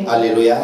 Hallelujah.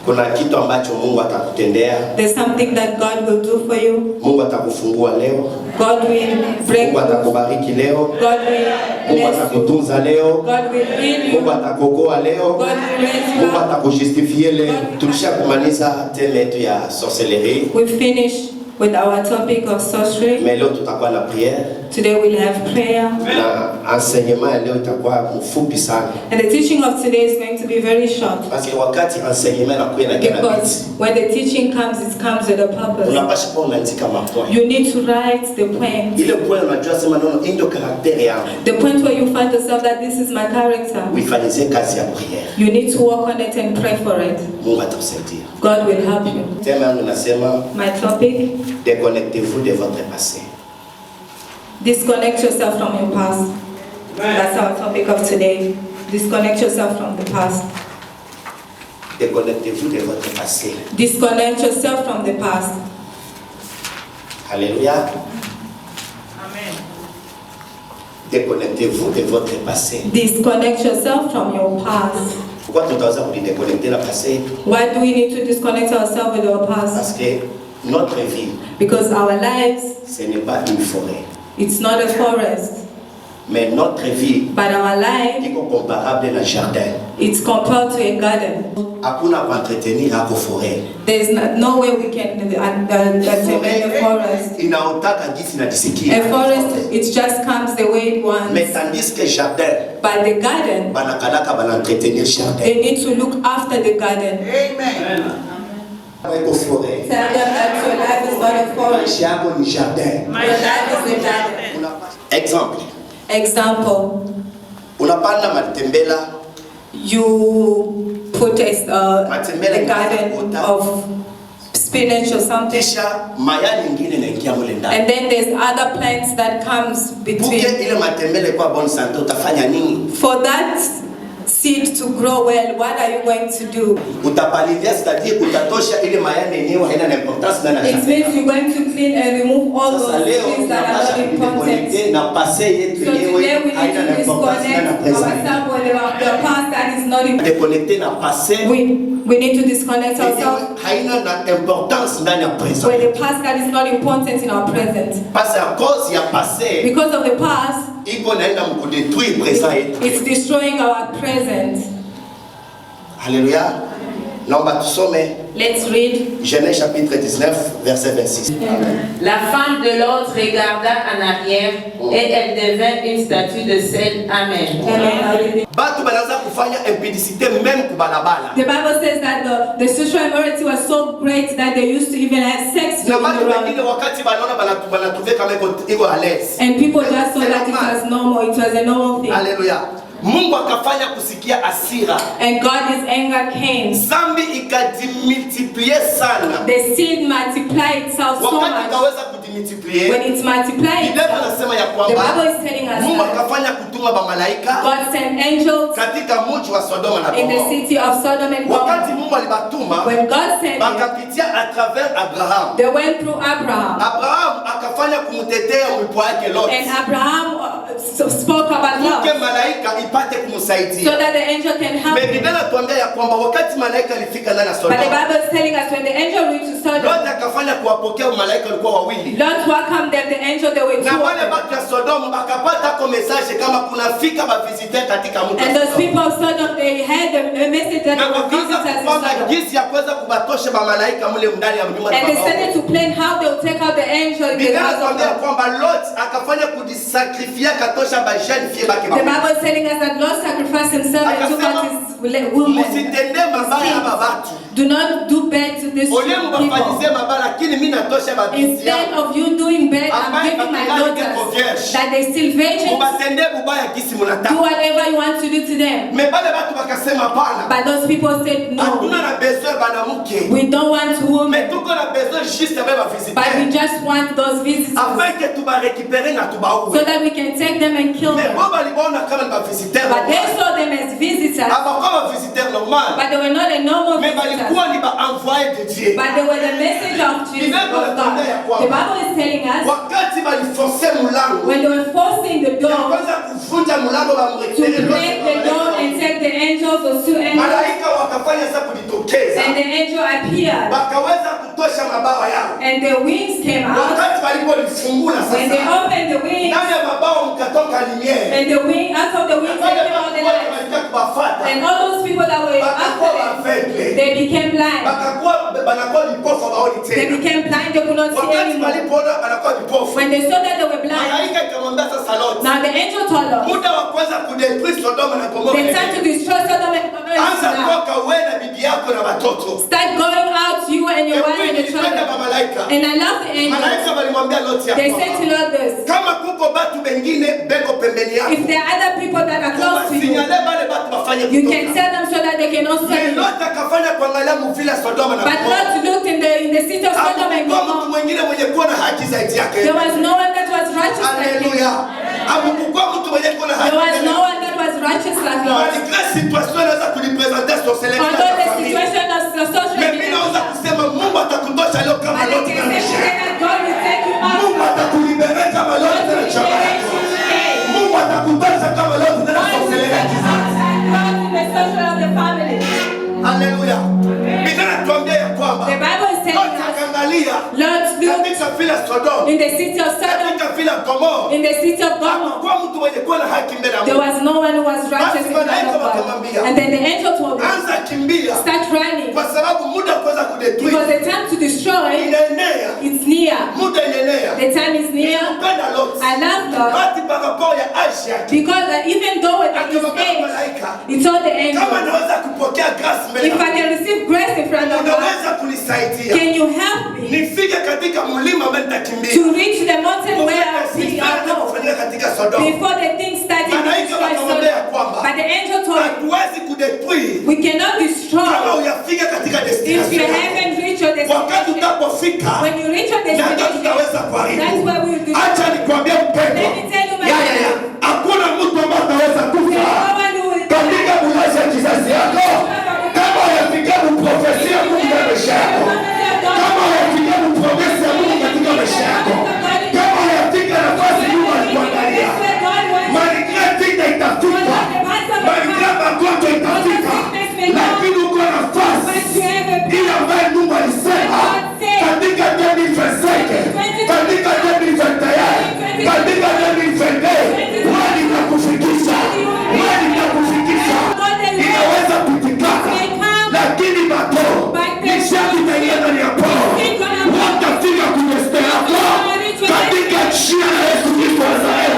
Kuna kitu ambacho Mungu atakutendea. There's something that God will do for you. Mungu atakufungua leo. God will break. Mungu atakubariki leo. God will Mungu atakutunza leo. God will heal you. Mungu atakuokoa leo. God will raise you Mungu up. atakujustifier leo. Tulishakumaliza teme yetu ya sorcellerie. We finished with our topic of sorcery. Mais leo tutakuwa na prière. Today we'll have prayer. Na enseignement ya leo itakuwa mfupi sana. And the teaching of today is going to be very short. Parce que wakati enseignement inakuwa na kila Because when the teaching comes, it comes with a purpose. unapaswa kuwa unaandika mapoint. You need to write the point. Ile point unajua sema nono ndio karakteri yangu. The point where you find yourself that this is my character. Uifanyizie kazi ya prière. You need to work on it and pray for it. Mungu atakusaidia. God will help you. Tema yangu nasema My topic: déconnectez-vous de votre passé. disconnect yourself from your past. That's our topic of today. Disconnect yourself from the past. Déconnectez-vous de votre passé. Disconnect yourself from the past. Alléluia. Amen. Déconnectez-vous de votre passé. Disconnect yourself from your past. Pourquoi tutaweza kudéconnecter la passé? Why do we need to disconnect ourselves with our past? Parce que notre vie, Because our lives, ce n'est pas une forêt. it's not a forest, Mais notre vie but our life, iko comparable na jardin. it's compared to a garden. Hakuna kuentretenir hapo forêt. There's no way we can maintain the forest. Inaotaka jinsi najisikia. A forest, it just comes the way it wants. Mais tandis que jardin, But the garden, banakalaka banentretenir jardin. they need to look after the garden. Amen. Iko forêt. Tell them that your life is not a forest. Maisha yako ni jardin. My Your life life is is a a garden. garden. Exemple, Example, unapanda matembela, you put a garden of spinach or something, kisha maya nyingine inaingia mule ndani. and then there's other plants that comes Buke between. ile matembele kwa bonne santé utafanya nini? For that seed to grow well, what are you going to do? Utapalilia, c'est-à-dire utatosha ile maya yenyewe haina na importance na It shamba. means you're going to clean and remove all Sasa those leo things that are tunapasha not important. kudeconnecter na passé yetu So today we yenyewe need haina to na importance na disconnect present. ourselves with the past that is not important. Déconnecter na passé We need to disconnect ourselves yenyewe haina na importance ndani ya with present. the past that is not important in our present. Parce à cause ya passé Because of the past, iko naenda mkudetruire present yetu. it's destroying our present. Alléluia. Naomba tusome Let's read. Genèse chapitre 19 verset 26. La femme de l'autre regarda en arrière et elle devint une statue de sel. Amen. Amen. Batu banaanza kufanya impudicité même kubalabala. The Bible says that the sexual immorality was so great that they used to even have sex Na in the batu wengine road. wakati banaona banatuve kama iko à l'aise. And people just saw that it was normal, it was a normal thing. Alléluia. Mungu akafanya kusikia asira. And God's anger came. Zambi ikadimultiplier sana. The seed multiplied itself so Wakati much. ikaweza kudimultiplier, When it's multiplied Biblia itself, inasema ya the kwamba Bible is telling us Mungu that akafanya kutuma bamalaika God sent angels katika mji wa Sodoma na in the Gomora. city of Sodom and Wakati Gomorrah. Mungu alibatuma, When God sent them, bakapitia à travers Abraham. they went through Abraham. Abraham akafanya kumtetea mpwa wake Lot. And Abraham spoke about Mke love malaika ipate kumsaidia. so that the angel can help Mais him. Biblia inatuambia ya kwamba wakati malaika alifika ndani ya But the Sodoma, Bible is telling us when the angel reached Sodom, Lot akafanya kuwapokea malaika walikuwa wawili. Lot welcomed them, the angel, they were Na two of wale them. watu ya Sodoma bakapata kwa message kama kunafika ba visitor katika mji. And those people of Sodom, they had a message that Na they were wakaanza visitors in kupanga Sodom. jinsi ya kuweza kubatosha ba malaika mle ndani ya nyumba And they ya started to plan how they will take out the angel in the Biblia house of inatuambia God. kwamba Lot akafanya kujisakrifia katosha ba jeune fille bake The ba. Bible is telling us that Lot sacrificed himself and took out his woman. Msitende mabaya aba watu. Do not do bad to these Ole mbafanyize people. mabaya lakini mimi natosha ba binti Instead yangu. of you doing bad, I'm giving my daughters that they still virgins. Mubatende bubaya kisi Do munataka. whatever you want to do to them. Me bale watu bakasema pana. But those people said no. Hatuna na besoin banamuke. We don't want women, Mais tuko na besoin juste baba but we visiter. just want those visitors Afin que tuba récupérer na tuba so uwe. that we can take them and kill Mais them. bon balibona kama ba visiteur. But they saw them as visitors, Abakwa ba visiteur normal. but they were not a normal Mais visitors. balikuwa ni ba envoyé de Dieu. But they were the message of Jesus of God. The Bible is telling us Wakati baliforcer mulango. when they were forcing the Ya door kwanza kuvunja mulango ba to mrekere. break the door and take the angels or two angels, Malaika angel appeared wakaweza kutosha mabawa yao. and the wings came out. Wakati walipolifungula When they sasa, opened the wings, ndani ya mabawa mkatoka lumiere. and the wing, out of the wings Wale came all the watu wote lights. walikuwa kuwafuata, And all those people that were wakakuwa after them, wafedle, they became blind. wanakuwa vipofu hawaoni They tena. became blind, they could not see Wakati anymore. walipoona wanakuwa vipofu, When they saw that they were blind, malaika ikamwambia sasa Lot, now the angel told them, muda wa kwanza kudetruire Sodoma na Gomora, the time to destroy Sodom and Gomorrah is anza now. toka wewe na bibi yako na watoto. Start going out, you and your wife and your Nilipenda children. malaika. And I love the angels. Malaika walimwambia Lot ya They kwamba, said to Lord this, kama kuko batu bengine beko pembeni yako, if there are other people that are close to you, sinyale bale batu wafanye you can kutoka. tell them so that they can also Ni leave. Lot akafanya kuangalia mvile Sodoma na But Gomora. Lot looked in the city of Sodom and Hakukuwa mtu Gomorrah. mwingine mwenye kuwa na haki zaidi yake. There was no one that was righteous like him. Haleluya. Hakukuwa mtu mwenye kuwa na haki There was zaidi no yake. one that was righteous like Lot. Malgré situation inaweza kulipresenter sorcellerie Although the katika familia. situation of the social Mimi naweza kusema Mungu atakutosha leo kama but Lot they na can maisha say yako. that God will take you out. Mungu atakulibere kama Lot na chama yako. Mungu atakutosha kama Lot na sorcellerie ya kizazi. God in the social of the family. Haleluya. Biblia inatuambia ya kwamba The Bible is Lot telling us, akaangalia Lot looked katika vile Sodoma, in the city of Sodom, katika vile Gomora, in the city of Gomorrah. hakukuwa mtu mwenye kuwa na haki mbele ya There Mungu. was no one who was righteous in front of God. And then the angel told him, Anza kimbia start running. kwa sababu muda wa kuweza Because kudetruire the time to destroy, inaenea. it's near. Muda inaenea. The time is near. Nimpenda Lot. I love God. Basi parapao ya Aisha yake. Because even though with his Akimwambia age, malaika, he told the kama angel, naweza kupokea grace mbele if I yako, can receive grace in front of God, unaweza kunisaidia. can you help me Nifike katika mlima ambao nitakimbia. to reach the mountain where I'll see Sifanye our kufanyika katika Sodoma. before the thing started to Malaika destroy wakamwambia Sodom? kwamba But the angel told him, hatuwezi kudetruire we cannot kama destroy uyafika katika if you destination yako. haven't reached your Wakati destination. utapofika When you reach your ndio destination, tutaweza that's kuharibu. where we will destroy. Acha nikwambie mpendwa, Let me tell you, my ya friend, hakuna mtu ambaye ataweza there's kufa no one who will katika mulaza ya kizazi yako kama uyafikia kuprofesia Mungu ya maisha yako, kama uyafikia kuprogresi ya Mungu katika maisha yako, kama uyafika nafasi Mungu alikuandalia. Malgré vita itafika, malgré magonjwa itafika, lakini uko nafasi ile ambayo Mungu alisema katika 2025, katika 2021, katika 2022, wali nitakufikisha, wali nitakufikisha. Inaweza kutikaka, lakini mato nishati itaingia ndani ya poro, watafika kwenye stela yako katika jina la Yesu Kristo wa Nazareti.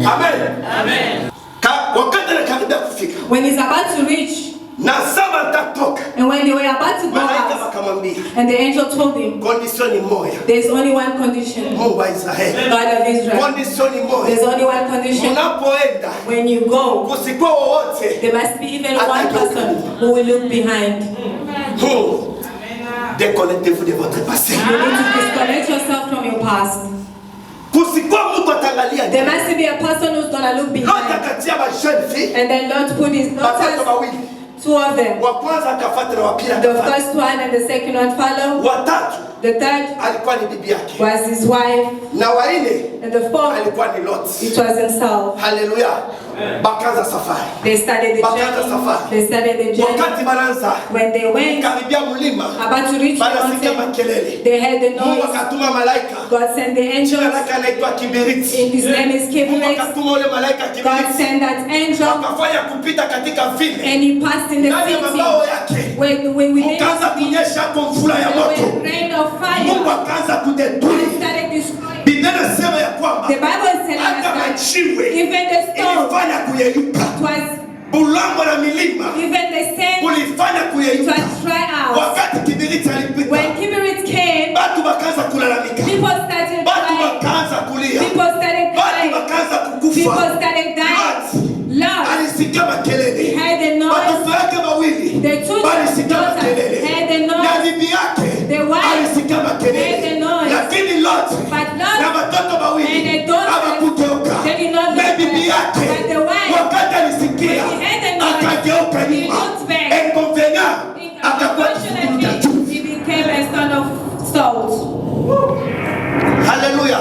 Amen. Wakati anakaribia kufika when he's about to reach, na saba tatoka, and when they were about to go malaika out, wakamwambia and the angel told him, condition ni moja, there's only one condition, Mungu wa Israeli, God of Israel. condition ni There's moja, only one condition. unapoenda When you go, kusikuwa wowote there must be even one person who will look behind. déconnectez-vous de votre passé. You need to disconnect yourself from your past. Kusikuwa mtu ataangalia There must be a person who's gonna look Lot behind. akatia ba jeune fille And then Lord put his watoto daughters, wawili, two of them. wa kwanza akafuata na wa pili The akafuata, first one and the second one follow. wa tatu The third alikuwa ni bibi yake, was his wife. na wa nne And the fourth, alikuwa ni Lot. it was himself. Haleluya. Bakaanza safari. They started the Bakaanza journey. safari. They started the journey. Wakati banaanza When they went karibia mlima, about to reach the banasikia mountain, makelele. they heard the Mungu noise. akatuma malaika, God sent the jina angels. lake anaitwa Kibiriti. His name is Mungu Kibrit. akatuma ule malaika God Kibiriti, sent that angel, akafanya kupita katika vile and he passed in the ndani ya mabao city. yake, When we ukaanza kunyesha hapo mvula ya there moto. was rain of Mungu fire. akaanza He kudetruire. started destroying. Biblia inasema ya kwamba The Bible is telling us hata that majiwe even the stone ilifanya kuyeyuka, was, bulango na milima even the sand ulifanya it kuyeyuka. was dry out. Wakati Kibiriti alipita, When Kibrit came, batu bakaanza kulalamika, people started batu crying. bakaanza kulia, People started batu crying. bakaanza People kukufa. started dying. Lord, Alisikia he makelele, heard the noise. watoto wake wawili The two walisikia daughters makelele, heard the na noise. bibi yake The wife alisikia heard the makelele, noise. lakini Lot But Lot na watoto wawili and the daughters, hawakugeuka. they did not look Na bibi back. yake But the wife, wakati alisikia when he heard the noise, akageuka he nyuma, looked back. inconvenient akakuwa kifukuru cha chuma. Unfortunately, he became a son of salt. Haleluya,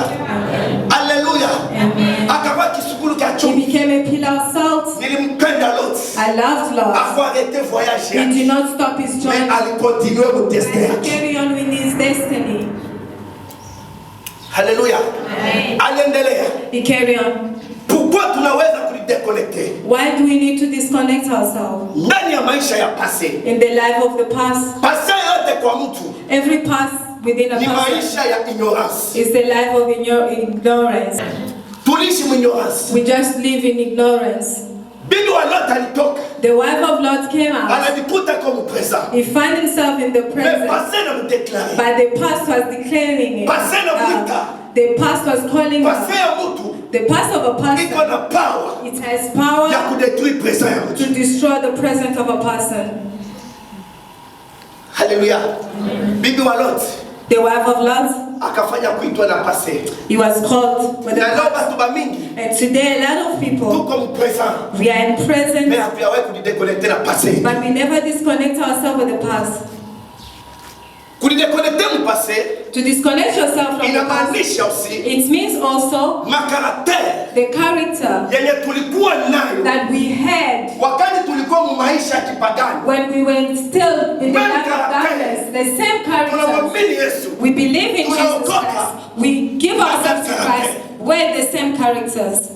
haleluya, Amen. akakuwa kisukuru cha He chuma. became a pillar of salt. Nilimpenda Lot, I that loved Lot. Ako arrêté voyage He yake. did not stop his Mais journey. alikontinue kuteste And yake. carry on with his destiny. Haleluya. Aliendelea. He carried on. Pourquoi tunaweza kulideconnecter? Why do we need to disconnect ourselves? Ndani ya maisha ya passé. In the life of the past, Passé yote kwa mtu every past within a ni person maisha ya ignorance. is the life of ignorance. Tulishi ignorance. We just live in ignorance. Bibi wa Lot alitoka. The wife of Lot came out. Anajikuta kama présent. He found himself in the Mais present, passé na mdeclare. but the past was declaring it. Passé na mwita. The past was calling Passé it. ya mtu The past of a iko person, na power it has power ya kudetruire présent ya mtu. to destroy the present of a person. Haleluya. Bibi wa Lot The wife of Lot, akafanya kuitwa na passé. he was called with the Na leo past. batu bamingi And today, a lot of people, tuko mpresent. we are in Mais present, hatuyawahi kudideconnecter na passé. but we never disconnect ourselves with the past. Kudideconnecter mu passé To disconnect yourself from the past, inamaanisha aussi it means also makarakter the character yenye tulikuwa nayo that we had wakati tulikuwa mu maisha ya kipagani. when we were still in the life of darkness. The same character. Tunamwamini Yesu. We believe in Jesus Tunaokoka. Christ. We give ourselves to Christ. We're the same characters.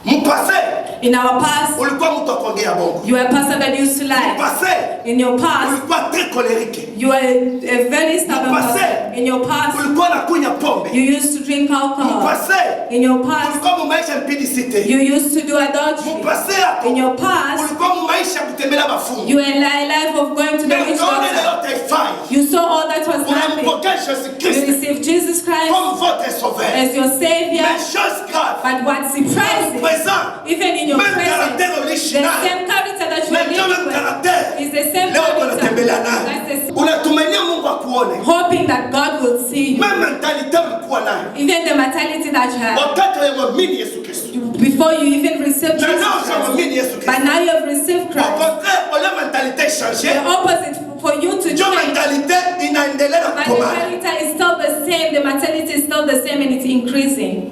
Mu passé In our past, ulikuwa mtu akuongea bongo. you were a person that used to Mu lie. passé In your past, ulikuwa très colérique. you were a very stubborn Passé. person. In your past, Ulikuwa nakunywa pombe. you used to drink Mu alcohol. passé In your past, ulikuwa mu maisha ya impudicité. you used to do Mu adultery. passé yako In your past, ulikuwa mu maisha ya kutembelea mafungu. you were in a life of going to the Mais witch unaona ile doctor. yote haifai. You saw all that was happening. Unampokea Jésus You Christ received Jesus Christ comme votre sauveur. as your Savior. Mais chose grave, But what's surprising, présent, even in your même presence, caractère the original, same character that you mais are ndio living même with caractère. is the same Leo character. tunatembelea nayo. That's the, Unatumainia Mungu akuone. hoping that God will see you. Même mentalité ulikuwa nayo. Even the mentality that you have Wakati unamwamini Yesu Kristo. before you even receive Na Jesus leo Christ. unamwamini Yesu But Kristo. now you have received Au Christ. contraire, ole mentalité changée. The opposite for you to Ndio change. mentalité inaendelea But the kukomaa. character is still the same. The mentality is still the same and it's increasing.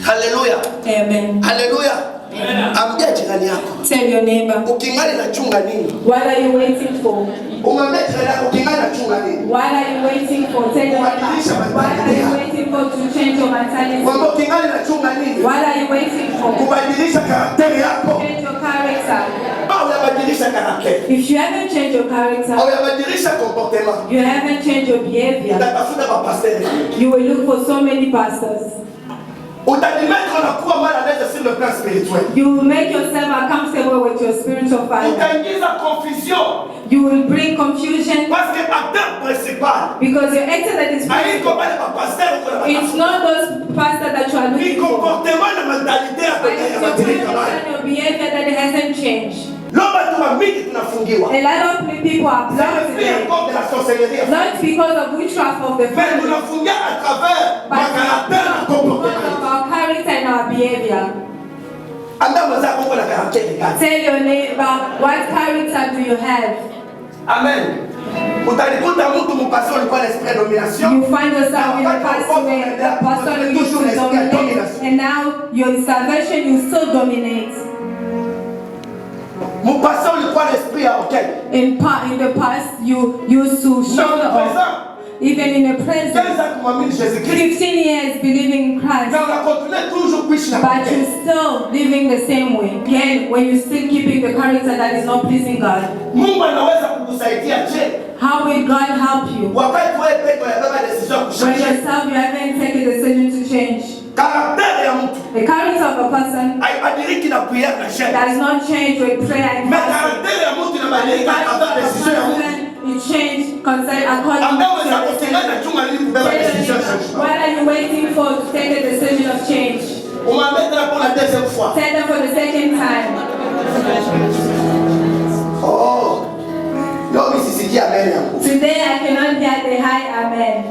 Haleluya. Amen. Haleluya. Ambia jirani yako. Tell your neighbor, Ukingali nachunga nini? what are you waiting for? Umwambie jirani yako ukingali nachunga nini? What are you waiting for? Tell your neighbor, what are you waiting for to change your mentality? Mwambie ukingali nachunga nini? What are you waiting for? Kubadilisha karakteri yako. Change your character. Au yabadilisha karakteri. If you haven't changed your character, Au yabadilisha comportement. you haven't changed your behavior, Utatafuta mapasteri. you will look for so many pastors. Utajimettre unakuwa mal à l'aise sur le plan spirituel. You will make yourself uncomfortable with your spiritual father. Utaingiza confusion You will bring confusion parce que acteur principal because your actor that is haiko wale mapasteri uko na it's not those pastors that you are ni looking for. comportement na mentalité ya But it's your kubadilika character bali. and your behavior that hasn't changed. Leo watu wa mingi tunafungiwa. A lot of people are Ça blocked ne fait today. encore de la sorcellerie. Not because of witchcraft of the Mais family, tunafungia à travers but ma caractère na because comportement. of our character and our behavior. Anda mwenzako uko na karakteri gani? Tell your neighbor, what character do you have? Amen. Utalikuta mtu mpasio alikuwa na esprit de domination. You find yourself in a past where the person used to dominate, and now your salvation you still dominate. Mpasio alikuwa na esprit ya okay. In the past, you used to show off. Even in the present, Kwanza kumwamini Yesu Kristo. 15 years believing in Christ, Na unakontinue toujours kuishi na but Mungu. you're still living the same way. Again, when you're still keeping the character that is not pleasing God, Mungu anaweza kukusaidia je? how will God help you? Wakati wewe peke unabeba decision When kushika. yourself you haven't taken the decision to change. Karakteri ya mtu The character of a person haibadiliki na prière na jeûne. does not change with prayer and Mais fasting. karakteri ya mtu The inabadilika character hata of a decision ya mtu. person it changed according Ambao to weza the kutenga na chunga ili kubeba decision ya changement. What are you waiting for to take a decision of change? Umwambie tena pour la deuxième fois. Tell them for the second time. Oh. Leo msisikia amen yangu. Today I cannot hear the high amen.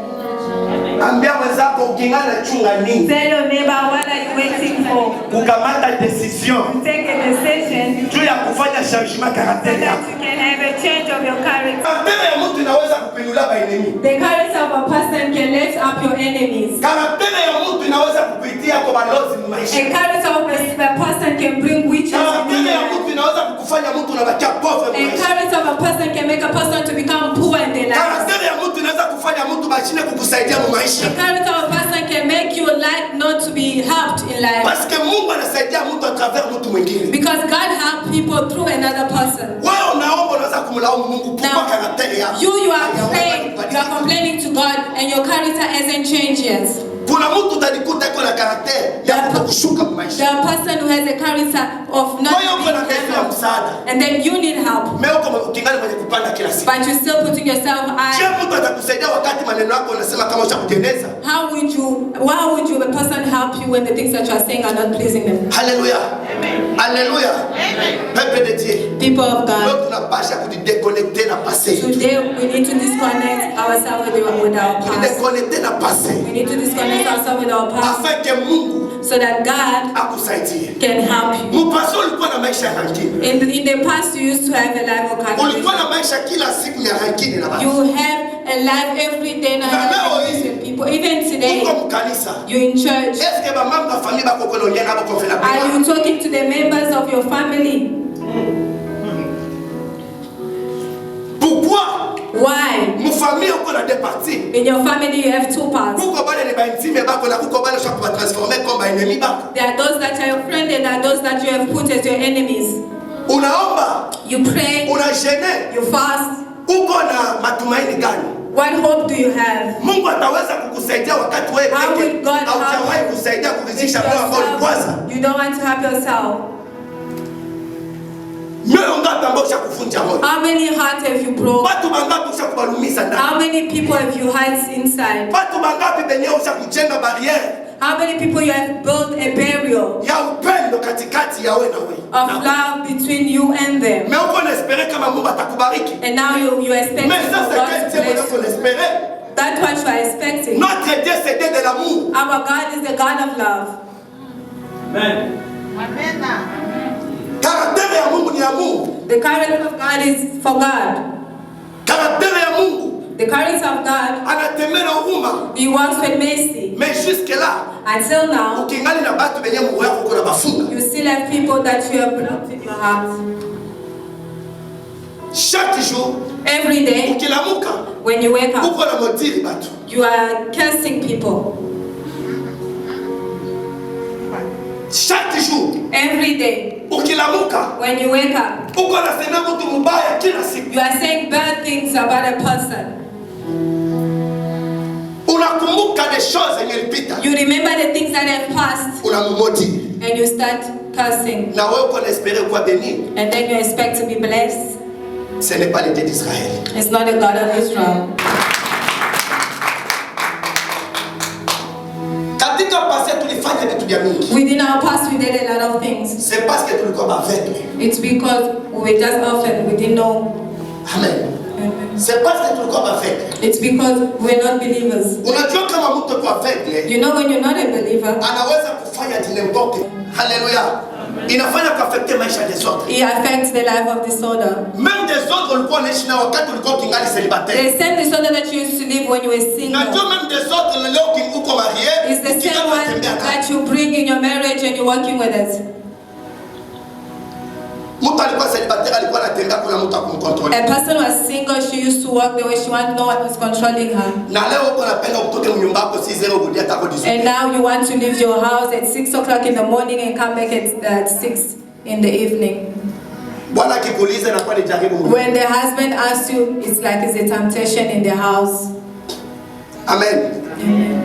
Ambia mwenzako ukingana chunga nini? Tell your neighbor, what are you waiting for? Kukamata decision Take a decision juu ya kufanya changement so karakteri that yako. you can have a change of your character. Karakteri ya mtu inaweza kupindula bainemi. The character of a person can lift up your enemies. Karakteri ya mtu inaweza kupitia kwa balozi A maisha. character of a person can bring witches in Karakteri maisha. The character of a person can make your life not to be helped in life. Parce que Mungu anasaidia mtu à travers mtu mwingine. Because God helps people through another person. Wewe unaomba unaweza kumlaumu Mungu kwa karakteri yako. You are praying, you are complaining to God and your character hasn't changed yet. Kuna mtu utajikuta yuko na karakteri ya kushuka maisha. The person who has a character of not being msaada. And then you need help. Mimi uko ukingani mwenye kupanda kila siku. But you're still putting yourself high. Je, mtu atakusaidia wakati maneno yako unasema kama ushakutengeneza? Why would you a person help you when the things that you are saying are not pleasing them? Hallelujah. Amen. Hallelujah. Amen. Peuple de Dieu. People of God. Leo tunapasha kudéconnecter na passé. Today we need to disconnect ourselves with our past. Kudéconnecter na passé. We need to disconnect ourselves with our past. Afin que Mungu so that God akusaidie. Can help you. Mpasao ulikuwa na maisha ya rankini. In the past you used to have a life of conflict. Ulikuwa na maisha kila siku ya rankini na watu. You have a life every day now with people. Even today. Uko mkanisa. You're in church. Est-ce que maman na famille bako kolongea nabo konfena bila? Are you talking to the members of your family? Pourquoi? Why? Mfamille uko na deux parties. In your family you have two parts. Kuko bale ni baintime bako na kuko bale shaka transformer comme ennemi bako. There are those that are your friends and there are those that you have put as your enemies. Unaomba. You pray. Unajene. You fast. Uko na matumaini gani? What hope do you have? Mungu ataweza kukusaidia wakati wewe peke haujawahi kusaidia kuridhisha moyo ambao ulikwaza. You don't want to help yourself. Mioyo ngapi ambao ushakufunja moyo? How many hearts have you broken? Watu wangapi ushakubalumiza ndani? How many people have you hurt inside? Watu wangapi benye ushakujenga barriere? How many people you have built a barrier ya upendo katikati ya wewe na wewe? Of love between you and them. Mais uko naespérer kama Mungu atakubariki. And now you expect Mais ça c'est quel Dieu qu'on espérait? That's what you are expecting. Notre Dieu c'est Dieu de l'amour. Our God is the God of love. Amen. Amen. Caractère ya Mungu ni amour. The character of God is for God. Caractère ya Mungu. The character of God. Anatemea huruma. He works with mercy. Mais jusque là. Until now. Ukingali na batu benye moyo wako kuna bafunga. You still have people that you have blocked in your heart. Chaque jour. Every day. Ukilamuka. When you wake up. Uko na motiri batu. You are cursing people. Chaque jour. Every day. Ukilamuka. When you wake up. Uko nasema mtu mbaya kila siku. You are saying bad things about a person. Unakumbuka the choses zenye ilipita. You remember the things that have passed. Unamumoti. And you start cursing. Na wewe uko naespérer kuwa béni. And then you expect to be blessed. Ce n'est pas le Dieu d'Israël. It's not the God of Israel. Katika passé tulifanya vitu vya mingi. Within our past we did a lot of things. C'est parce que tulikuwa aveugle. It's because we were just orphaned. We didn't know. Amen. C'est parce que tulikuwa aveugle. It's because we're not believers. Unajua kama mtu yuko aveugle, you know when you're not a believer, anaweza kufanya n'importe. Hallelujah. Inafanya kuaffecte maisha des autres. It affects the life of disorder. Même des autres ulikuwa unaishi nao wakati ulikuwa kingali célibataire. The same disorder that you used to live when you were single. Na ndio même des autres leo uko marié. It's the same one that you bring in your marriage and you're working with it. Mtu alikuwa célibataire alikuwa anatembea kuna mtu akumcontrol. A person who was single, she used to walk the way she wanted, no one was controlling her. Na leo uko unapenda utoke nyumba yako 6h urudi hata kwa 18. And now you want to leave your house at 6 o'clock in the morning and come back at 6 in the evening. Bwana akikuuliza na kwa ni jaribu. When the husband asks you, it's like it's a temptation in the house. Amen. Amen.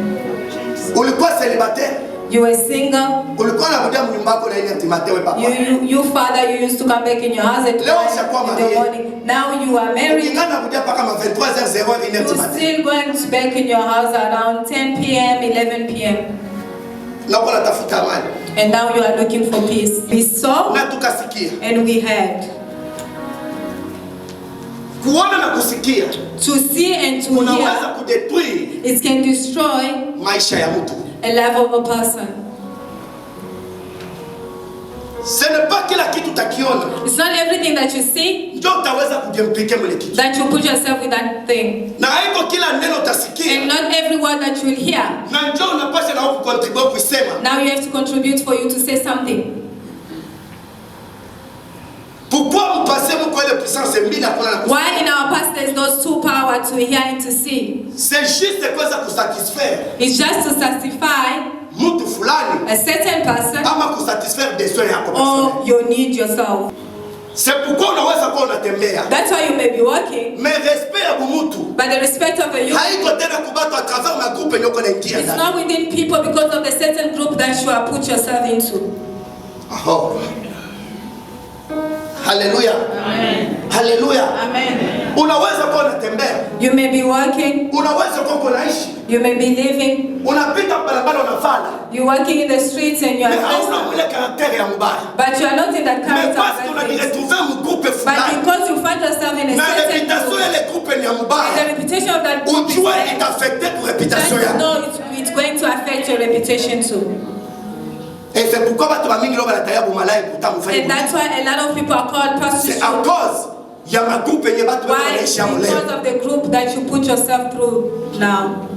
Ulikuwa célibataire. You were single. Ulikuwa unarudia nyumba yako na ile intimate wewe papa. You father, you used to come back in your house at 1 in the morning. Now you are married. Ukingana kurudia paka ma 23h01 You're still going to back in your house around 10 p.m., 11 p.m. Na uko unatafuta amani. And now you are looking for peace. We saw na tukasikia. And we heard. Kuona na kusikia. To see and to unaweza kudetruire. It can destroy maisha ya mtu. A life of a person. Ce n'est pas kila kitu utakiona. It's not everything that you see. Ndio utaweza kujimplike mle kitu. That you put yourself with that thing. Na haiko kila neno utasikia. And not every word that you will hear. Na ndio unapaswa na kucontribute kusema. Now you have to contribute for you to say something. Pourquoi vous passez mon coin le puissance mbili hakuna na Why in our past there's those two power to hear and to see? c'est juste kuweza kusatisfaire It's just to satisfy mtu fulani a certain person ama kusatisfaire besoin yako or personnel. your need yourself. C'est pourquoi unaweza kuwa unatembea. That's why you may be walking, Mais respect ya mtu but the respect of a human, haiko tena kubatu à travers ma groupe nyoko na ingia it's ndani. not within people because of the certain group that you are put yourself into. Oh. Hallelujah. Amen. Hallelujah. Amen. Unaweza kuwa unatembea. You may be walking, Unaweza kuwa unaishi. you may be living, Unapita barabara unafala. you're walking in the streets and you are Mais hauna dressed, ile karakteri ya mbaya. but you are not in that Mais character parce of qu'on that a place. retrouvé mu groupe But fulani. because you find yourself in a Na certain réputation group, ya ile groupe ni ya and the mbaya. reputation of that group is Ujue bad, itaffecter pour réputation just yako. know it's going to affect your reputation too. Et c'est pourquoi watu wa mingi leo wanataya bumalai pourtant mfanye. And that's why a lot of people are called C'est à prostitutes. cause ya ma groupe yenye watu Why? wanaishi hapo leo. Because of the group that you put yourself through now.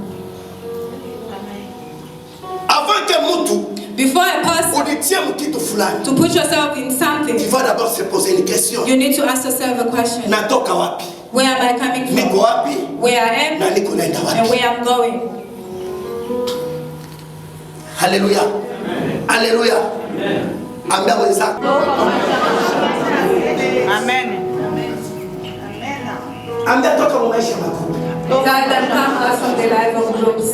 Avant que mtu Before a person ulitie mkitu fulani, to put yourself in tu something, vas d'abord se poser une question. you need to ask yourself a question. Natoka wapi? Where am I coming Niko from? wapi? Where I Na am niko naenda and wapi? where I'm going. Haleluya. Haleluya. Ambia wenzako. Amen. Ambia toka mu maisha makubwa. That can come out from the life of groups.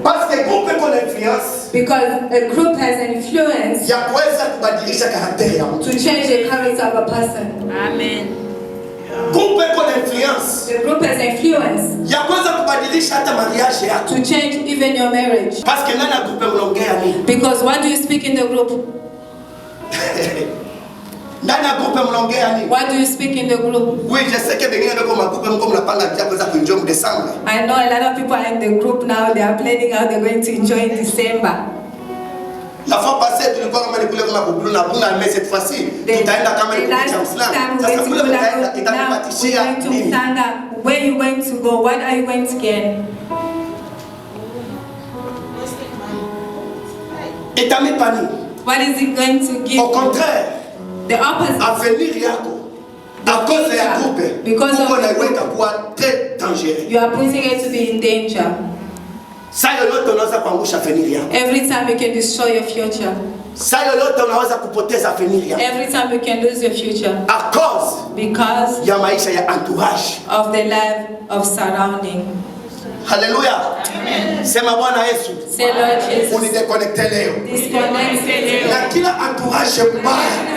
Parce que groupe iko na influence Because a group has an influence ya kuweza kubadilisha karakteri ya mtu. to change the character of a person. Amen. Groupe iko na influence The group has influence ya kuweza kubadilisha hata mariage yako. to change even your marriage. Parce que ndani ya groupe mnaongea nini? Because what do you speak in the group? Ndani ya groupe mnaongea nini? What do you speak in the group? Oui, je sais que bengine ndio magroupe mko mnapanga pia kuweza kuenjoy mu December. I know a lot of people are in the group now, they are planning how they're going to enjoy in December. La fois passée tulikuwa kama ni kule kama kubulu na bunga mais cette fois-ci tutaenda kama ni kule cha Islam. Sasa kule tutaenda itakupatishia nini? Where are you going to go? What are you going to get? Itamipa nini? What is it going to give Au you? contraire, The opposite. avenir yako à cause ya groupe Because of uko na the group. iweka kuwa très dangereux. You are putting it to be in danger. Saa yoyote unaweza kuangusha avenir yako. Every time you can destroy your future. Saa yoyote unaweza kupoteza avenir yako. Every time you can lose your future. À cause Because ya maisha ya entourage. of the life of surrounding. Haleluya. Sema Bwana Yesu, Say, Lord Jesus, unideconnecte leo. disconnect Na kila entourage mbaya.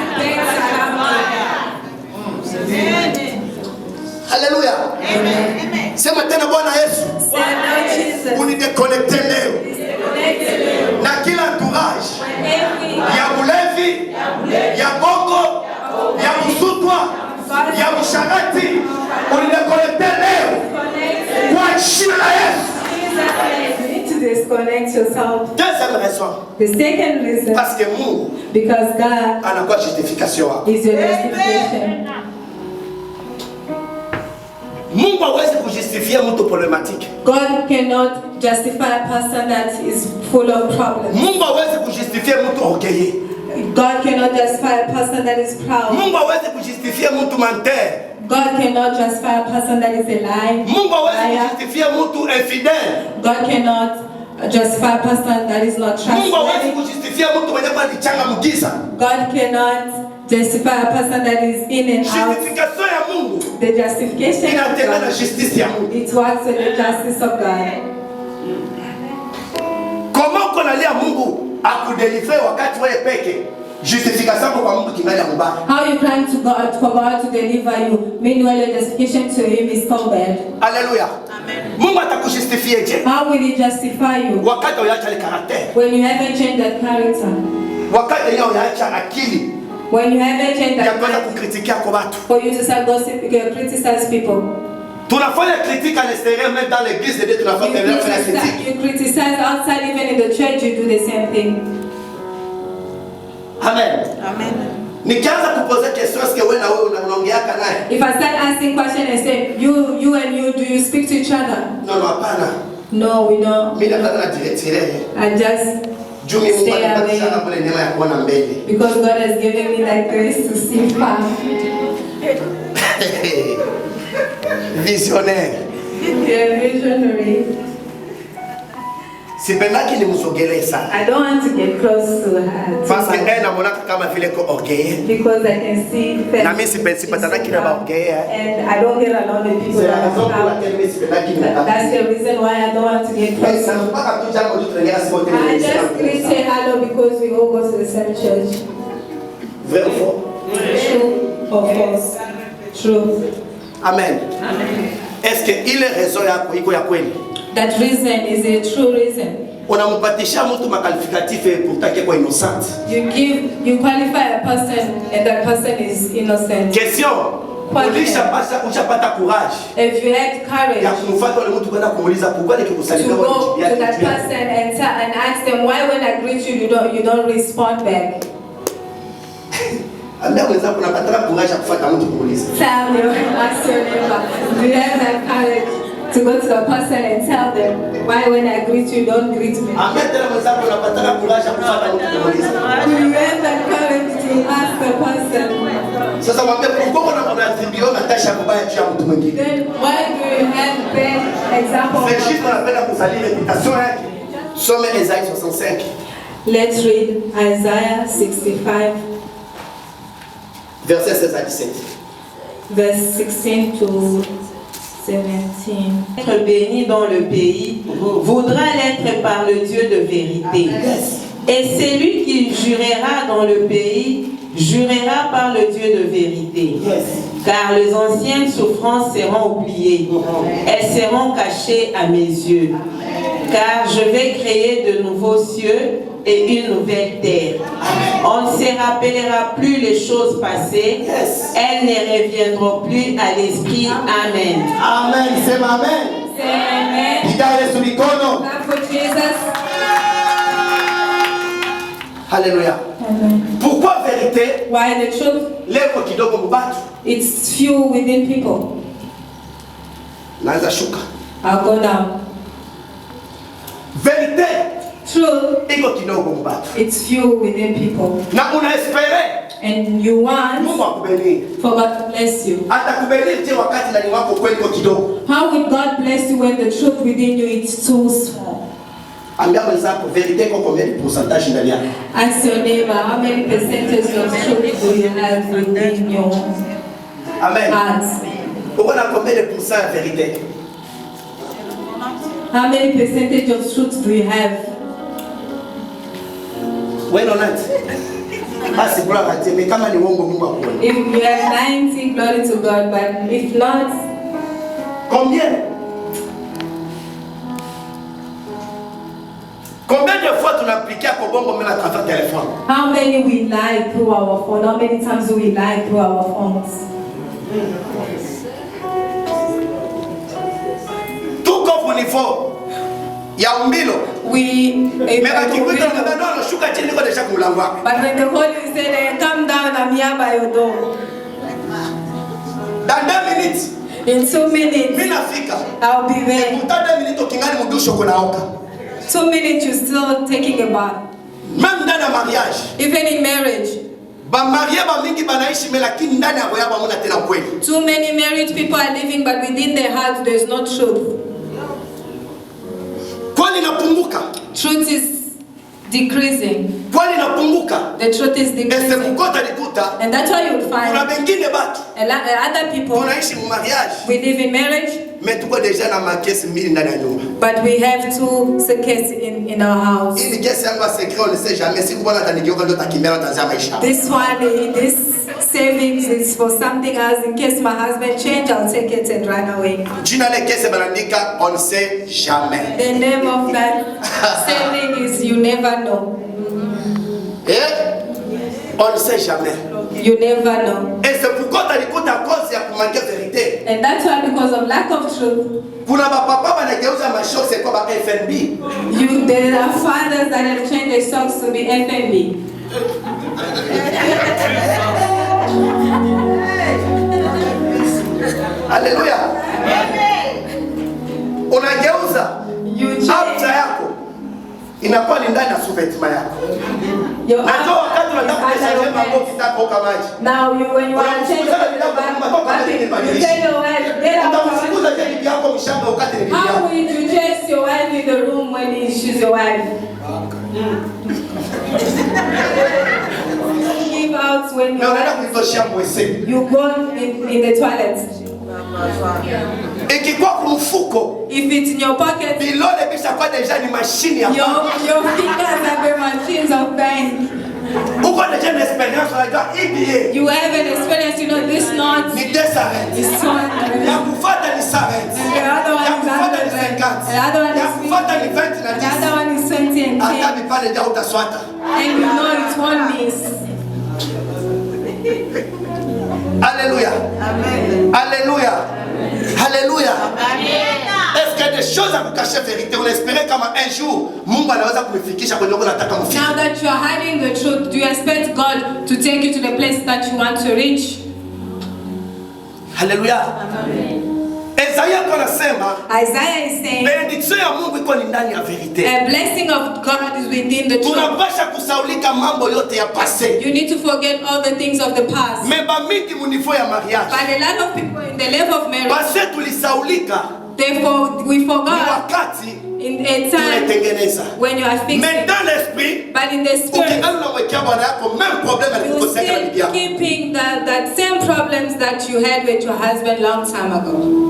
Haleluya. Sema tena Bwana Yesu, Say, Lord Jesus, unideconnecte leo. Na kila entourage ya bulevi, ya bongo, ya busutwa, ya msharati, unideconnecte leo. Kwa jina la Yesu. you need to disconnect yourself. Deuxième raison, The second reason, parce que Mungu because God anakuwa justification wako. is your justification. Mungu hawezi kujustifia mtu problematique. God cannot justify a person that is full of problems. Mungu hawezi kujustifia mtu orgueilleux. God cannot justify a person that is proud. Mungu hawezi kujustifia mtu menteur. God cannot justify a person that is a liar. Mungu hawezi kujustifia mtu infidèle. God cannot justify a person that is not Mungu hawezi trustworthy. kujustifia mtu mwenye alichanga mgiza. God cannot justify a person that is in and out. Justification ya Mungu The justification of inatenda na God, justice ya Mungu. it works with the justice of God. Comment uko nalia Mungu akudeliver wakati wewe peke? Justification kwa Mungu kingali mbaya. How you crying to God for God to deliver you, meanwhile your justification to Him is so bad. Haleluya. Mungu atakujustifier je? How will He justify you Wakati uyaacha ile karakter. when you haven't changed that character? Wakati yeye uyaacha akili When you haven't changed ya that kuweza character kukritikia kwa watu. for you to start gossiping, criticize people. Tunafanya critique à l'extérieur, même dans l'église de Dieu, tunafanya critique. You criticize outside, even in the church, you do the same thing. Amen. Amen. Nikianza kupoza question, est-ce que wewe na wewe unaongeaka naye? If I start asking questions and say, you and you, do you speak to each other? No, no, hapana. No, we don't. Mimi nataka najiretire. I just Juu mimi Mungu stay anipatia away kule neema ya kuona mbele. because God has given me that grace to see far. Visionnaire. You're visionary. Sipendaki nimsogelee sana. I don't want to get close to her. Parce que elle namonaka kama vile ko orgueil. Because I can see that. Na mimi sipetanaki na orgueil. And I don't get along with people that are proud. That's the reason why I don't want to get close to her. I just greet her hello because we all go to the same church. Vrai ou faux? True or false? True. Amen. Est-ce que il est raison yako iko ya kweli? That reason is a true reason. Unampatisha mtu makalificatif pourtant kwa innocent. You qualify a person and that person is innocent. Question. Ulishapata courage. If you had courage ya kumfuata yule mtu kwenda kumuuliza pourquoi nikikusalimia to go to that person and ask them why when I greet you don't respond back. Ambia wenzako unapata courage ya kufuata mtu kumuuliza. Tell them, ask your neighbor, do you have that courage to go to the person and tell them why when I greet you don't greet me? Ambia tena wenzako unapata courage ya kufuata mtu kumuuliza. Do you have that courage to ask the person? Sasa mwambie pourquoi unaattribue matasha mbaya juu ya mtu mwingine? Then why do you have bad example? C'est juste anapenda kusalia réputation yake. Somme Isaïe 65. Let's read Isaiah 65. Verset 16 à 17. Verse 16 to 17. Être béni dans le pays voudra l'être par le Dieu de vérité. Et celui qui jurera dans le pays jurera par le Dieu de vérité. Car les anciennes souffrances seront oubliées. Elles seront cachées à mes yeux. Car je vais créer de nouveaux cieux et une nouvelle terre. On ne se rappellera plus les choses passées. Elles ne reviendront plus à l'esprit. Amen. Amen. C'est amen. Say amen. Amen. Clap for Jesus. Alléluia. Amen. Pourquoi vérité? Why the truth? Leo kidogo mbatu. It's few within people. Naanza shuka. I'll go down. Vérité. Truth. Iko kidogo mbatu. It's few within people. Na una espere. And you want Mungu akubali. for God to bless you. Atakubali je wakati ndani wako kweli iko kidogo. How will God bless you when the truth within you is too small? Ambia wenzako vérité iko combien de pourcentage ndani yako? Ask your neighbor, how many percentage of truth do you have within your Amen. heart? Uko na combien de pourcent ya vérité? How many percentage of truth do you have? Wewe unaona? Basi bora kateme kama ni uongo Mungu akuone. If you have 90, glory to God, but if not, Combien? Combien de fois tu appliqué à bongo même à travers téléphone? how many we lie through our phone? How many times do we lie through our phones? Tout comme au niveau ya umbilo. Mais bakikuita na ndio shuka chini kwa desha kumlango wako. But when the Holy said, come down, I'm here by your door. Dans 2 minutes. In 2 minutes, Mimi nafika. I'll be there. Dans 2 minutes ukingani mdusho kuna oka. 2 minutes, you're still taking a bath. Même dans le mariage. Even in marriage, Ba marié ba mingi banaishi mais lakini ndani yako yaba hamna tena kweli. too many married people are living, but within their hearts, there's no truth. Kwani inapunguka. Truth is decreasing. Kwani inapunguka. The truth is Ese decreasing. kukota likuta. And that's why you'll Kuna find bengine batu. other people, Tunaishi mu mariage. we live in marriage, Mais tuko deja na makesi mbili ndani ya nyumba. but we have 2 circuits in our house. Hii ni kesi yangu ya secret, on ne sait jamais. Siku bwana atanigeuka ndio takimbia na tanzia maisha. This one, this savings is for something else. In case my husband change, I'll take it and run away. Jina le kesi banandika on ne sait jamais. The name of that saving is you never know. On ne sait jamais. You never know. Et c'est pourquoi utalikuta cause ya kumangia vérité. And that's why, because of lack of truth, Kuna bapapa banageuza mashoko c'est quoi ba FNB. there are fathers that have changed their socks to be FNB. Alléluia. Unageuza You after change. yako inakuwa ni ndani ya sous-vêtement yako. Your Na ndio wakati arm unataka is under kushaje your mambo hands. kitako maji. Now, when you are changing the back, you tell your wife, get out. Utamfukuza je bibi yako mshamba ukati ni bibi How yako. will you chase your wife in the room when she's your wife? Give out when Na unaenda kuitoshia mwese. you go in the toilet. Ikikuwa kumfuko, If it's in your pocket, bilole bisha kwa deja ni mashini ya. your fingers are the machines of bank. Uko deja na experience unajua EBA. You have an experience, you know this knot Ni desarent. is torn. Ya kufuata ni sarent. The other one Ya is kufuata ni 100. 50. The other one Ya is kufuata ni 20 na The other one is 20 and 10. hata vipande ja utaswata. And you know it won't miss. Alléluia. Amen. Alléluia. Alléluia. Est-ce qu'il y a des choses à vous cacher vérité? On espérait comme un jour Mungu anaweza kumifikisha kwenye uko nataka mfike. Now that you are hiding the truth, do you expect God to take you to the place that you want to reach? Alléluia. Isaiah anasema Isaiah is saying, benediction ya Mungu iko ni ndani ya verite. a blessing of God is within the truth. Tunapasha kusaulika mambo yote ya passé. You need to forget all the things of the past. Mais ba mingi mu niveau ya mariage. But a lot of people in the level of marriage, Passé tulisaulika we ni forgot wakati in a time tunatengeneza. when you are Mais fixing. dans l'esprit, But in the spirit, ukiangalia unamwekea bwana yako même problème you're alikukosea na bibi still yako. keeping that same problems that you had with your husband long time ago.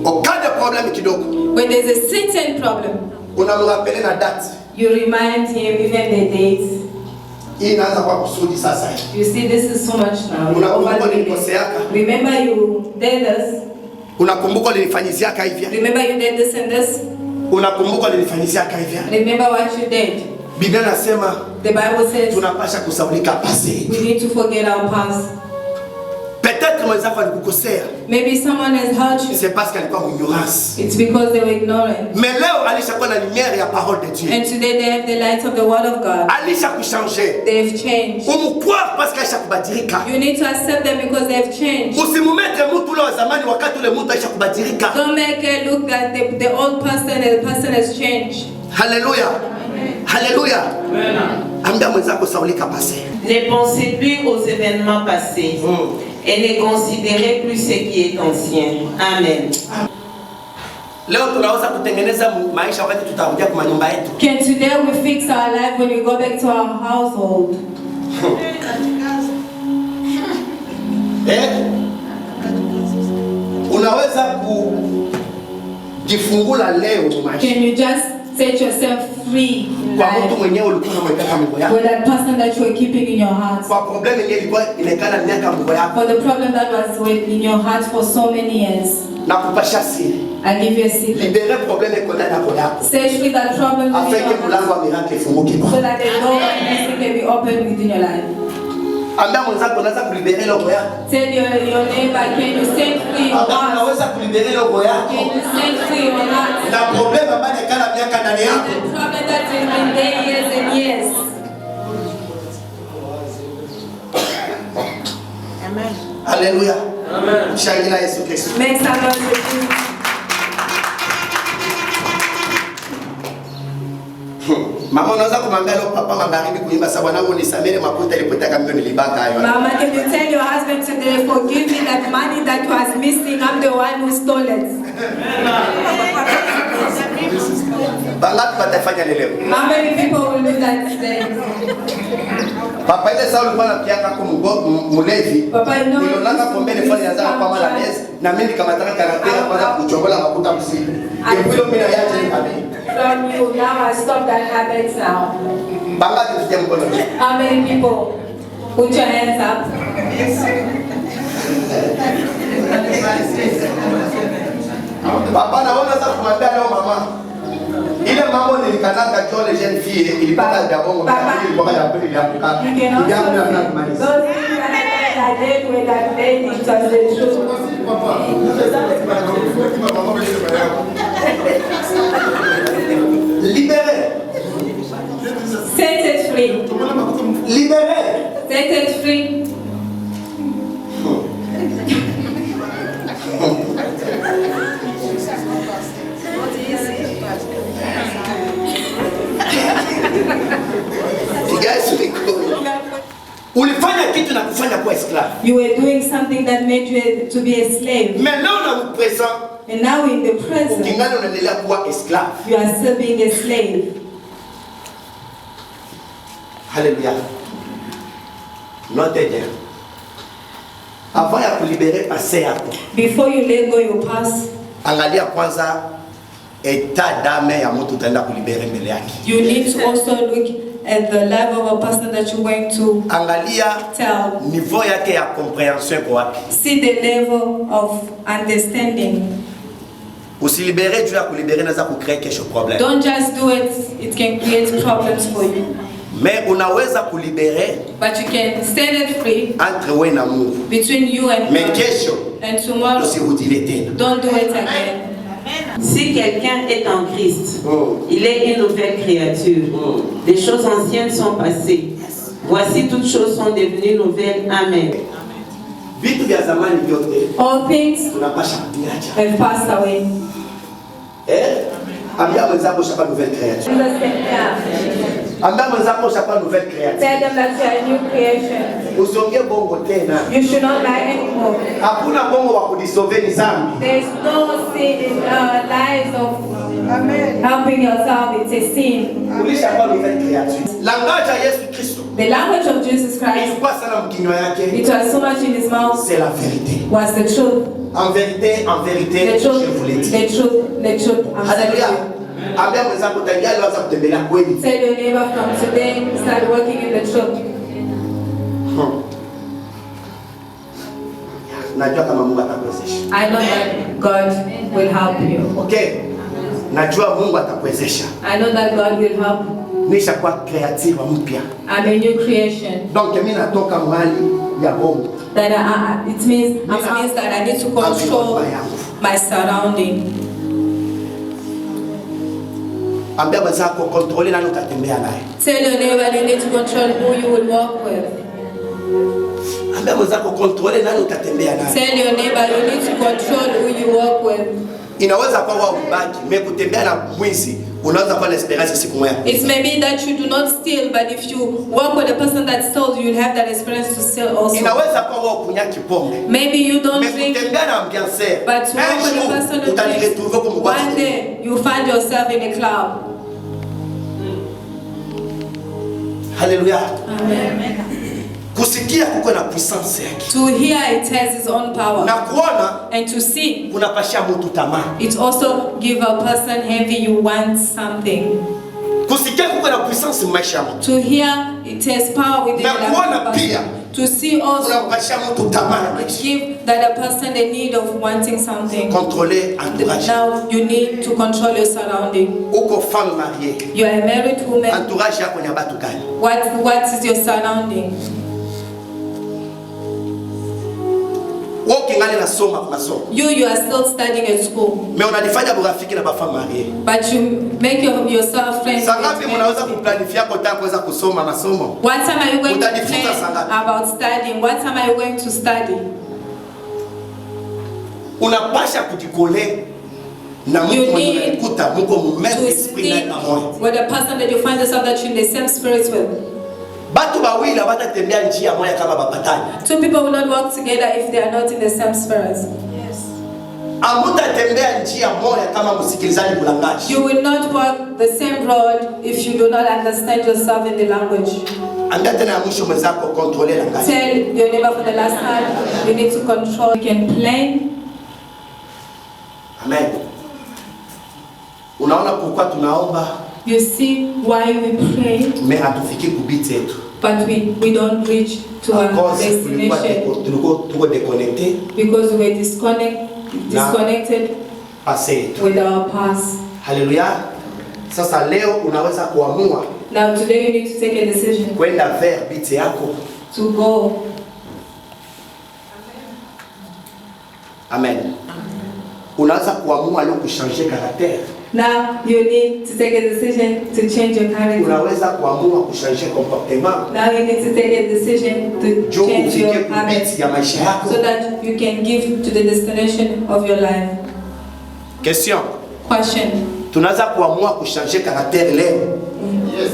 Au cas de problème kidogo, When there's a certain problem, unamrapele na date. you remind him even the dates. Hii inaanza kwa kusudi sasa. You see, this is so much now. Unakumbuka nilikoseaka? Remember you did this. Unakumbuka nilifanyiziaka hivi? Remember you did this and this. Unakumbuka nilifanyiziaka hivi? Remember what you did. Biblia nasema The Bible says tunapasha kusaulika passé. we need to forget our past. Peut-être mwenzako alikukosea. Maybe someone has hurt you. C'est parce qu'alikuwa ignorance. It's because they were ignorant. Mais leo alishakuwa na lumière ya parole de Dieu. And today they have the light of the word of God. Alisha kuchanger. They've changed. Umukwa parce que alisha kubadilika. You need to accept them because they've changed. Usimumete mtu ule wa zamani wakati ule mtu alisha kubadilika. Don't make a look at the old person and the person has changed. Hallelujah. Hallelujah. Ambia mwenzako saulika passé. Ne pensez plus aux événements passés et ne considérez plus ce qui est ancien. Amen. Leo tunaweza kutengeneza maisha wakati tutarudia kwa nyumba yetu. Can today we fix our life when we go back to our household? Unaweza kujifungula leo maisha. Can you just set yourself free in Kwa mtu life mwenyewe ulikuwa unamweka mgo yako. with that person that you are keeping in your heart? Kwa problem yenyewe ilikuwa inekana miaka mgo yako. For the problem that was in your heart for so many years. Na kupasha siri. I give you a secret. Libere problem iko ndani yako yako. Set free that problem in your Afike heart mlango wa miracle ifunguke kwa. so that the door of blessing can be opened within your life. Ambia mwenzako unaweza kulibere roho yako. Tell your neighbor, can you set free your Ambia heart? unaweza kulibere roho yako. Can you set free your heart? Na problem ambayo inekana miaka ndani yako. The problem that has been there years and years. Amen. Haleluya. Amen. Shangilia Yesu Kristo. Make some noise with you. Mama unaweza kumwambia leo papa magharibi kuimba sababu wangu nisamere makuta ilipotaka mimi nilibaka hayo. Mama, can you tell your husband today, forgive me that money that was missing, I'm the one who stole it. Bangapi watafanya leo? How many people will do that today? Papa ile Saul alikuwa anapiaka kwa mulevi. Papa, you know, Nilionaka pombe nifanye nazara kwa mara lezi na mimi nikamataka karatera kwanza kuchongola makuta msiku. Ndio mimi na yaje nikamii. From you, now I stop that habit now. Bangapi tutie mkono. How many people? Put your hands up. Papa naona sasa kumwambia leo mama. Ile mambo nilikanaka jole jeune fille ilipata dabongo Papa. ilipata ya pili ya kukaa. You can Ndio also mimi kumaliza. those things that I did with that lady, it was the truth. Libéré. Set it free. Libéré. Set it free. Yesu mikono. Ulifanya kitu na kufanya kuwa esclave. You were doing something that made you to be a slave. Maintenant on est présent. And now in the present, Ukingana unaendelea kuwa esclave. you are still being a slave. Hallelujah. Notez bien. Avant ya kulibere passé yako. Before you let go your past, Angalia kwanza état d'âme ya mtu utaenda kulibere mbele yake. you need to also look at the level of a person that you're going to Angalia tell. niveau yake ya compréhension kwa wapi. See the level of understanding. Usilibere juu ya kulibere naweza kucreate kesho problem. Don't just do it, it can create problems for you. Mais unaweza kulibere But you can set it free entre wewe na Mungu. between you and Mais God. kesho And tomorrow, usirudie tena. don't do it again. Si quelqu'un est en Christ, il est une nouvelle créature. Les choses anciennes sont passées. Voici toutes choses sont devenues nouvelles. Amen. Vitu vya zamani vyote All things tunapasha kuviacha. have passed away. Ambia mwenzako shapa nouvelle créature. Ambia mwenzako shapa nouvelle créature. Tell them that you are a new creation. Usiongee bongo tena. You should not lie anymore. Hakuna bongo wa kudisove ni zambi. There is no sin in lives of helping yourself. It's a sin. Ulishapa nouvelle créature. Langage ya Yesu Kristo. The language of Jesus Christ, Ilikuwa sana mkinywa yake. it was so much in his mouth, C'est la vérité. was the truth. En vérité, The je vous l'ai dit. truth, the truth. I'm telling Hallelujah. you. Ambia mwenzako tangia leo anza kutembelea kweli. Tell your neighbor from today, start working in the truth. Najua kama Mungu atakuwezesha. I know that God will help you. Okay. Najua Mungu atakuwezesha. I know that God will help. Nisha kwa creative mpya. I'm a new creation. Donc mimi natoka mahali ya bongo. That it means that I need to control my surrounding. Ambia mwenzako contrôler nani utatembea naye. Tell your neighbor you need to control who you will walk with. Ambia mwenzako contrôler nani utatembea naye. Tell your neighbor you need to control who you walk with. Inaweza kuwa wao mbaki, mimi kutembea na mwizi, unaweza kuwa na experience siku moja. It may be that you do not steal, but if you walk with a person that steals, you'll have that experience to steal also. Inaweza kuwa wao kunya kipombe. Maybe you don't drink, Kutembea na ambiance. but to walk with a person who drinks, one day you find yourself in a club. Hallelujah. Amen. Kusikia kuko na puissance yake. To hear it has its own power. Na kuona And to see, kunapasha mtu tamaa. it also give a person heavy you want something. Kusikia kuko na puissance maisha yako. To hear it has power within Na kuona the pia person. To see also kunapasha mtu tamaa maisha. give that a person the need of wanting something. Contrôler entourage. Now you need to control your surrounding. Uko femme mariée. You are a married woman. Entourage yako ni watu gani? What is your surrounding? Wewe kingali nasoma kwa masomo. You are still studying at school, Mais unalifanya burafiki na femme mariée. but you make yourself friends. Sangapi with mnaweza people. kuplanifia kota kuweza kusoma masomo? What time are you going to Utajifunza plan sangapi? about studying? What time are you going to study? Unapasha kujikole na mtu You mwenye need unalikuta mko mume To esprit na speak pamoja. with a person that you find yourself that you're in the same spirit with. Batu bawili hawatatembea njia moja kama bapatani. Two people will not work together if they are not in the same spirit. Amutatembea njia moja kama msikilizaji kulangaji. You will not walk the same road if you do not understand yourself in the language. Anda tena ya mwisho mwenzako contrôler langaji. Tell your neighbor for the last time, you need to control. You can plan. Amen. Unaona pourquoi tunaomba You see why we pray, mais hatufiki kubiti yetu. but we don't reach to our Cause destination tulikuwa tuko déconnecté because we were disconnected passé yetu. with our past. Haleluya. Sasa leo unaweza kuamua Now today you need to take a decision kwenda vers biti yako. to go. Amen. Unaweza kuamua leo kuchanger caractère. Now you need to take a decision to change your character. Unaweza kuamua kuchanger comportement. Now you need to take a decision to Juu change ufike your kubiti habits ya maisha yako. so that you can give to the destination of your life. Question. Question. Tunaweza kuamua kuchanger caractère leo. Yes.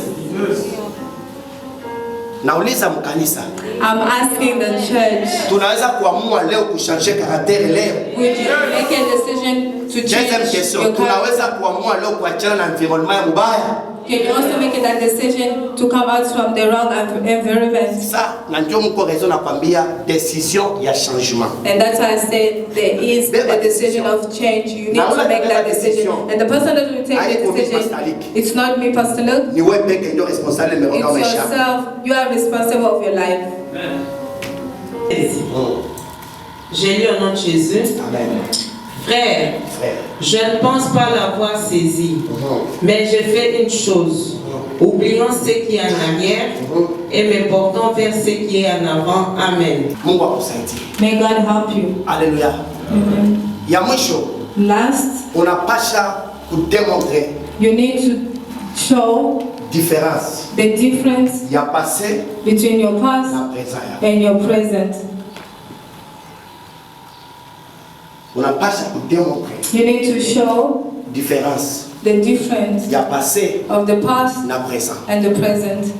Nauliza mkanisa. I'm asking the church. Tunaweza kuamua leo kuchanger caractère leo. Would you make a decision to change Deuxième question. your Tunaweza character? kuamua leo kuachana na environment mbaya. Can you also make that decision to come out from the wrong environment? Ça, na ndio mko raison na kwambia décision ya changement. And that's why I said there is a decision of change. You need to make that decision. And the person that will take the decision, it's not me, Pastor Luke. Ni wewe peke ndio responsable de It's yourself. You are responsible of your life. J'ai lu au nom de Jésus. Amen. Frère, je ne pense pas l'avoir saisi, mais j'ai fait une chose, oubliant ce qui est en arrière et me portant vers ce qui est en avant. Amen. May God help you. Alléluia. Ya mwisho, last, unapasha kudémontrer you need to show différence the difference ya passé between your past na présent. and your present. Unapasha kudémontrer You need to show différence the difference ya passé of the past na présent. and the present.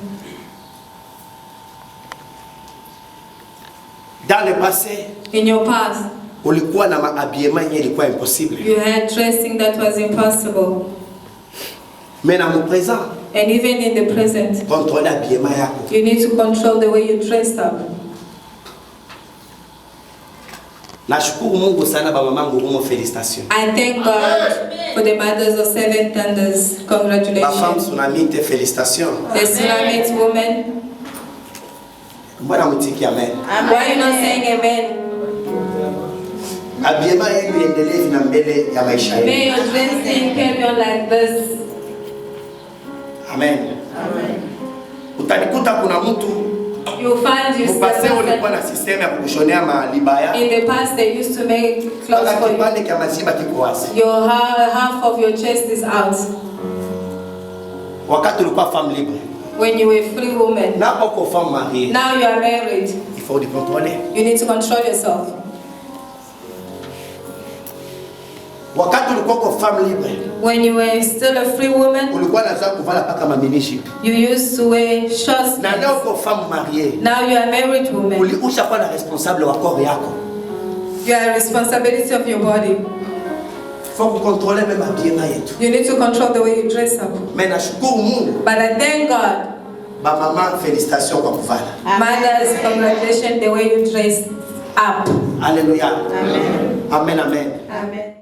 Dans le passé, in your past, ulikuwa na mahabillement yenye ilikuwa impossible. You had dressing that was impossible. Mais dans le présent, and even in the present, contrôler habillement yako. You need to control the way you dress up. Nashukuru Mungu sana baba mangu humo félicitations. I thank God for the mothers of Seven Thunders. Congratulations. Ma femme Tsunamite, félicitations. The Tsunamite woman. Mbona mtiki amen? Why are you not saying amen? Habillement yenu iendelee vina mbele ya maisha yenu. May your dressing carry on like this. Amen. Amen. Utanikuta kuna mtu You find yourself ulikuwa na system ya kukushonea malibaya. In the past they used to make clothes for you. Kipande cha maziba kiko wazi. Your half of your chest is out. Wakati ulikuwa femme libre. When you were a free woman. Na uko femme mariée. Now you are married. Il faut le contrôler. You need to control yourself. Wakati ulikuwa uko femme libre. When you were still a free woman. Ulikuwa unaanza kuvala paka maminishi. You used to wear shorts. Na leo uko femme mariée. Now you are a married woman. Uliusha kwa na responsable wa corps yako. You are a responsibility of your body. Faut contrôler même habillement yetu. You need to control the way you dress up. Mais nashukuru Mungu. But I thank God. Ba maman, félicitations kwa kuvala. Mothers, congratulations the way you dress up. Alléluia. Amen. Amen, amen. Amen.